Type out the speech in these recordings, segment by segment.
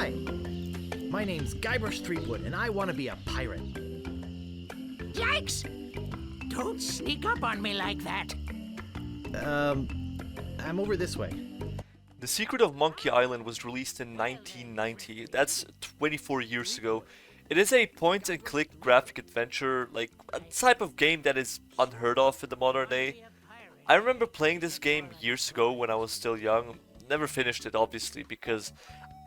Hi, my name's Guybrush Threepwood, and I want to be a pirate. Yikes! Don't sneak up on me like that. I'm over this way. The Secret of Monkey Island was released in 1990. That's 24 years ago. It is a point-and-click graphic adventure, like a type of game that is unheard of in the modern day. I remember playing this game years ago when I was still young. Never finished it, obviously, because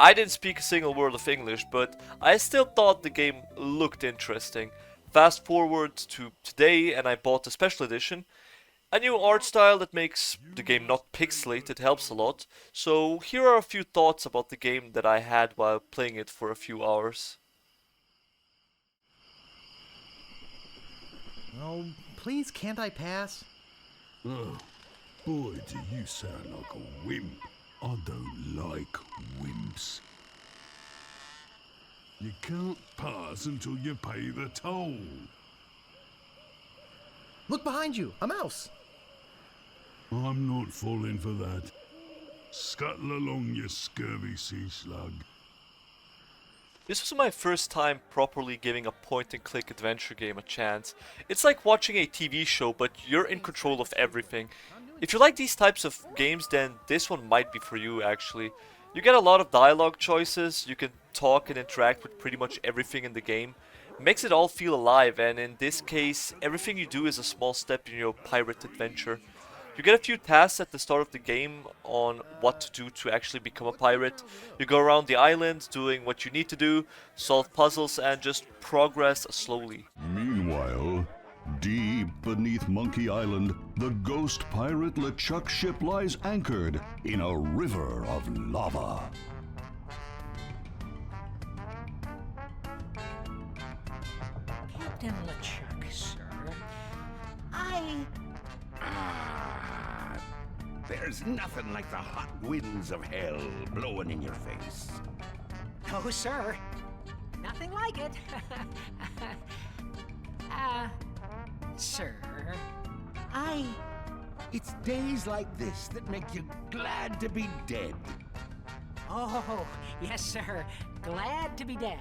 I didn't speak a single word of English, but I still thought the game looked interesting. Fast forward to today, and I bought the special edition. A new art style that makes the game not pixelated helps a lot. So here are a few thoughts about the game that I had while playing it for a few hours. Oh, please, can't I pass? Oh, boy, do you sound like a wimp. I don't like wimps. You can't pass until you pay the toll. Look behind you, a mouse. I'm not falling for that. Scuttle along, you scurvy sea slug. This was my first time properly giving a point-and-click adventure game a chance. It's like watching a TV show, but you're in control of everything. If you like these types of games, then this one might be for you, actually. You get a lot of dialogue choices, you can talk and interact with pretty much everything in the game. It makes it all feel alive, and in this case, everything you do is a small step in your pirate adventure. You get a few tasks at the start of the game on what to do to actually become a pirate. You go around the island doing what you need to do, solve puzzles, and just progress slowly. Meanwhile, deep beneath Monkey Island, the ghost pirate LeChuck ship lies anchored in a river of lava. Captain LeChuck, sir. There's nothing like the hot winds of hell blowing in your face. No, sir. Nothing like it. Sir. It's days like this that make you glad to be dead. Oh, yes, sir. Glad to be dead.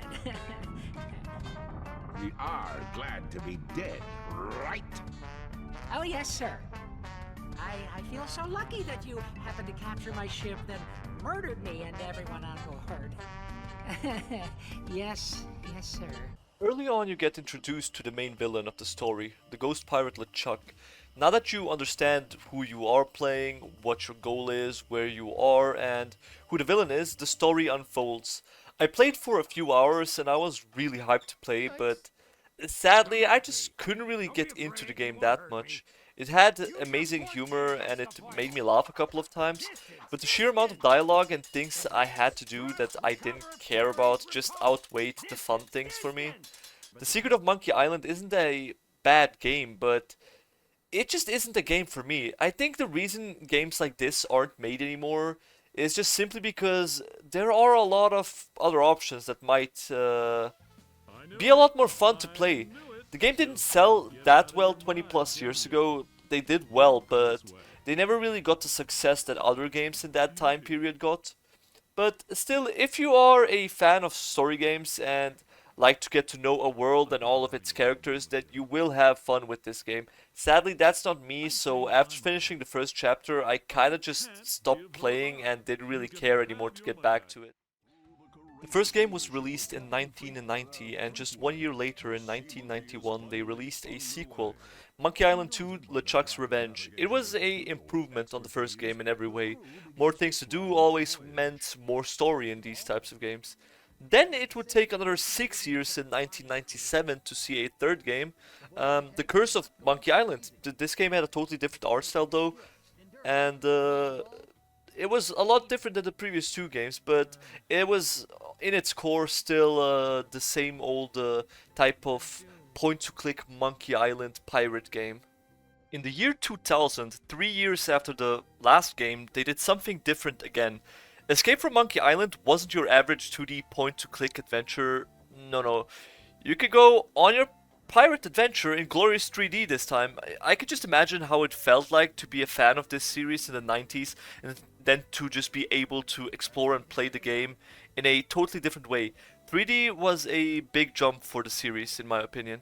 We are glad to be dead, right? Oh, yes, sir. I feel so lucky that you happened to capture my ship, then murdered me and everyone on board. Yes, sir. Early on you get introduced to the main villain of the story, the ghost pirate LeChuck. Now that you understand who you are playing, what your goal is, where you are, and who the villain is, the story unfolds. I played for a few hours and I was really hyped to play, but sadly I just couldn't really get into the game that much. It had amazing humor and it made me laugh a couple of times, but the sheer amount of dialogue and things I had to do that I didn't care about just outweighed the fun things for me. The Secret of Monkey Island isn't a bad game, but it just isn't a game for me. I think the reason games like this aren't made anymore is just simply because there are a lot of other options that might be a lot more fun to play. The game didn't sell that well 20 plus years ago. They did well, but they never really got the success that other games in that time period got. But still, if you are a fan of story games and like to get to know a world and all of its characters, then you will have fun with this game. Sadly, that's not me, so after finishing the first chapter, I kinda just stopped playing and didn't really care anymore to get back to it. The first game was released in 1990, and just 1 year later, in 1991, they released a sequel, Monkey Island 2: LeChuck's Revenge. It was a improvement on the first game in every way. More things to do always meant more story in these types of games. Then it would take another 6 years in 1997 to see a third game, The Curse of Monkey Island. This game had a totally different art style though, and it was a lot different than the previous two games, but it was in its core still the same old type of point-to-click Monkey Island pirate game. In the year 2000, 3 years after the last game, they did something different again. Escape from Monkey Island wasn't your average 2D point-to-click adventure. No. You could go on your pirate adventure in glorious 3D this time. I could just imagine how it felt like to be a fan of this series in the 90s and then to just be able to explore and play the game in a totally different way. 3D was a big jump for the series in my opinion.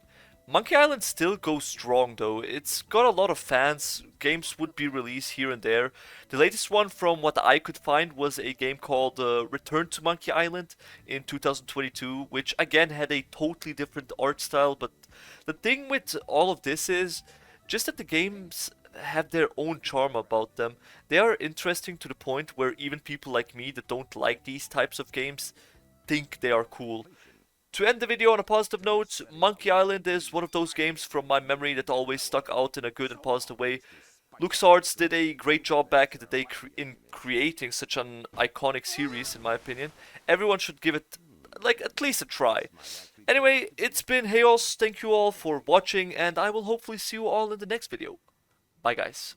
Monkey Island still goes strong though. It's got a lot of fans. Games would be released here and there. The latest one from what I could find was a game called Return to Monkey Island in 2022, which again had a totally different art style. But the thing with all of this is just that the games have their own charm about them. They are interesting to the point where even people like me that don't like these types of games think they are cool. To end the video on a positive note, Monkey Island is one of those games from my memory that always stuck out in a good and positive way. LucasArts did a great job back in the day in creating such an iconic series, in my opinion. Everyone should give it, like, at least a try. Anyway, it's been Chaos, thank you all for watching, and I will hopefully see you all in the next video. Bye guys.